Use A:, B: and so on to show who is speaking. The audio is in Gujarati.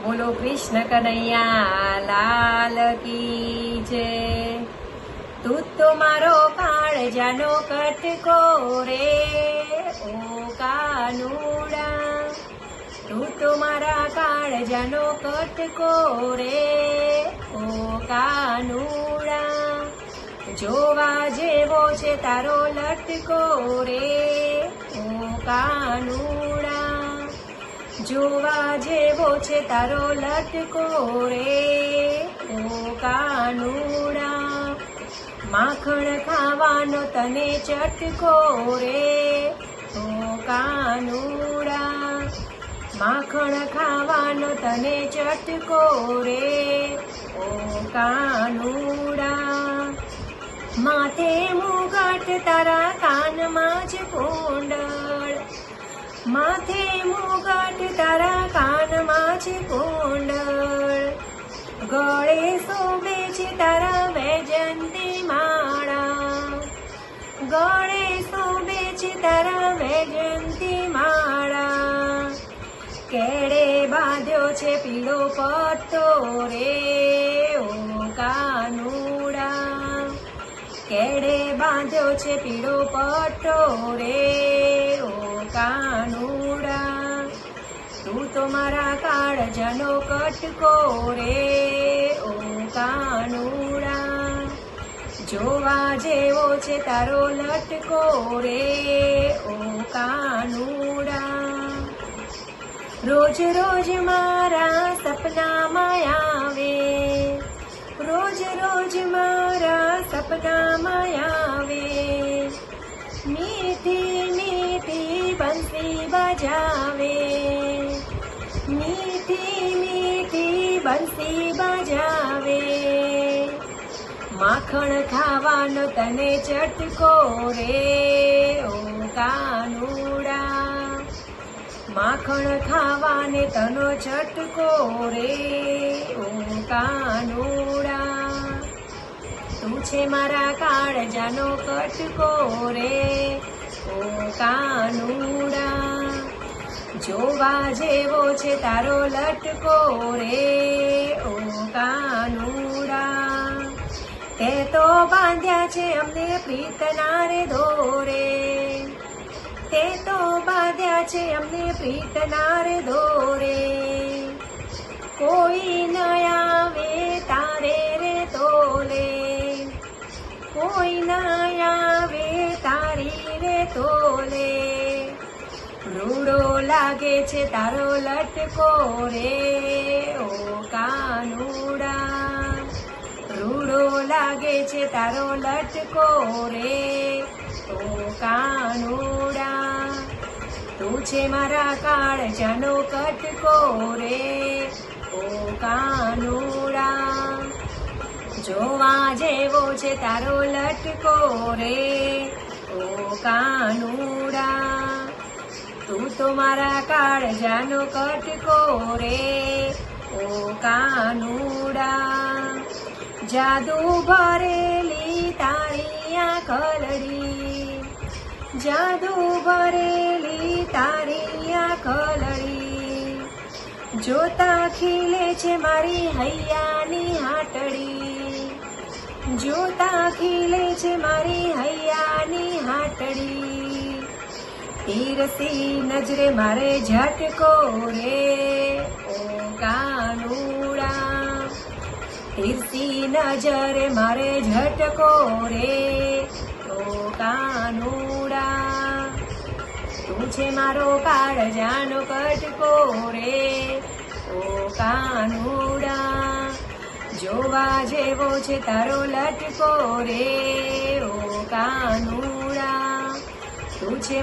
A: બોલો કૃષ્ણ કનૈયા લાલ કી જય। તું તો મારો કાળજાનો કટકો રે ઓ કાનુડા, તું તો મારા કાળજાનો કટકો રે ઓ કાનુડા। જોવા જેવો છે તારો લટકો રે ઓ કાનુડા, જોવા જેવો છે તારો લટકો રે ઓ કાનુડા। માખણ ખાવાનો તને ચટકો રે ઓ કાનુડા, માખણ ખાવાનો તને ચટકો રે ઓ કાનુડા। માથે મુગટ તારા કાનમાં જ કુંડળ, માથે મુગટ તારા કાનમાં છે કુંડળ, ગળે શોભે છે તારા વૈજયંતી માળા, ગળે શોભે છે તારા વૈજયંતી માળા। કેળે બાંધ્યો છે પીળો પટ્ટો રે ઓ કાનુડા, કેળે બાંધ્યો છે પીળો પટ્ટો રે ઓ કાનુડા। તું તો મારા કાળજાનો કટકો રે ઓ કાનુડા, જોવા જેવો છે તારો લટકો રે ઓ કાનુડા। રોજ રોજ મારા સપનામાં આવે, રોજ રોજ મારા સપનામાં આવે, મીઠી મીઠી બંસી બજાવે, મીઠી મીઠી બંસી બજાવે। માખણ ખાવાનો તને ચટકો રે ઓ કાનુડા, માખણ ખાવાને તનો ચટકો રે ઓ કાનુડા। તું છે મારા કાળજાનો કટકો રે ઓ કાનુડા, જોવા જેવો છે તારો લટકો રે ઓ કાનુડા। તે તો બાંધ્યા છે અમને પ્રીતના રે દોરે, તે તો બાંધ્યા છે અમને પ્રીતના રે દોરે, કોઈ ન આવે તારે રે તોલે, કોઈ ન આવે તારી રે તોલે। રૂડો લાગે છે તારો લટકો રે ઓ કાનુડા, રૂડો લાગે છે તારો લટકો રે ઓ કાનુડા। તું છે મારા કાળજાનો કટકો રે ઓ કાનુડા, જોવા જેવો છે તારો લટકો રે ઓ કાનુડા। તું તો મારા કાળજાનો કટકો રે ઓ કાનુડા। જાદુ ભરેલી તારી આંખલડી, જાદુ ભરેલી તારી આંખલડી, જોતા ખીલે છે મારી હૈયાની હાટડી, જોતા ખીલે છે મારી હૈયાની હાટડી। તીરસી નજરે મારે ઝટકો રે ઓ કાનુડા, તીરસી નજરે મારે ઝટકો રે ઓ કાનુડા। તું છે મારો કાળજાનો કટકો રે ઓ કાનુડા, જોવા જેવો છે તારો લટકો રે ઓ કાનુડા। તું છે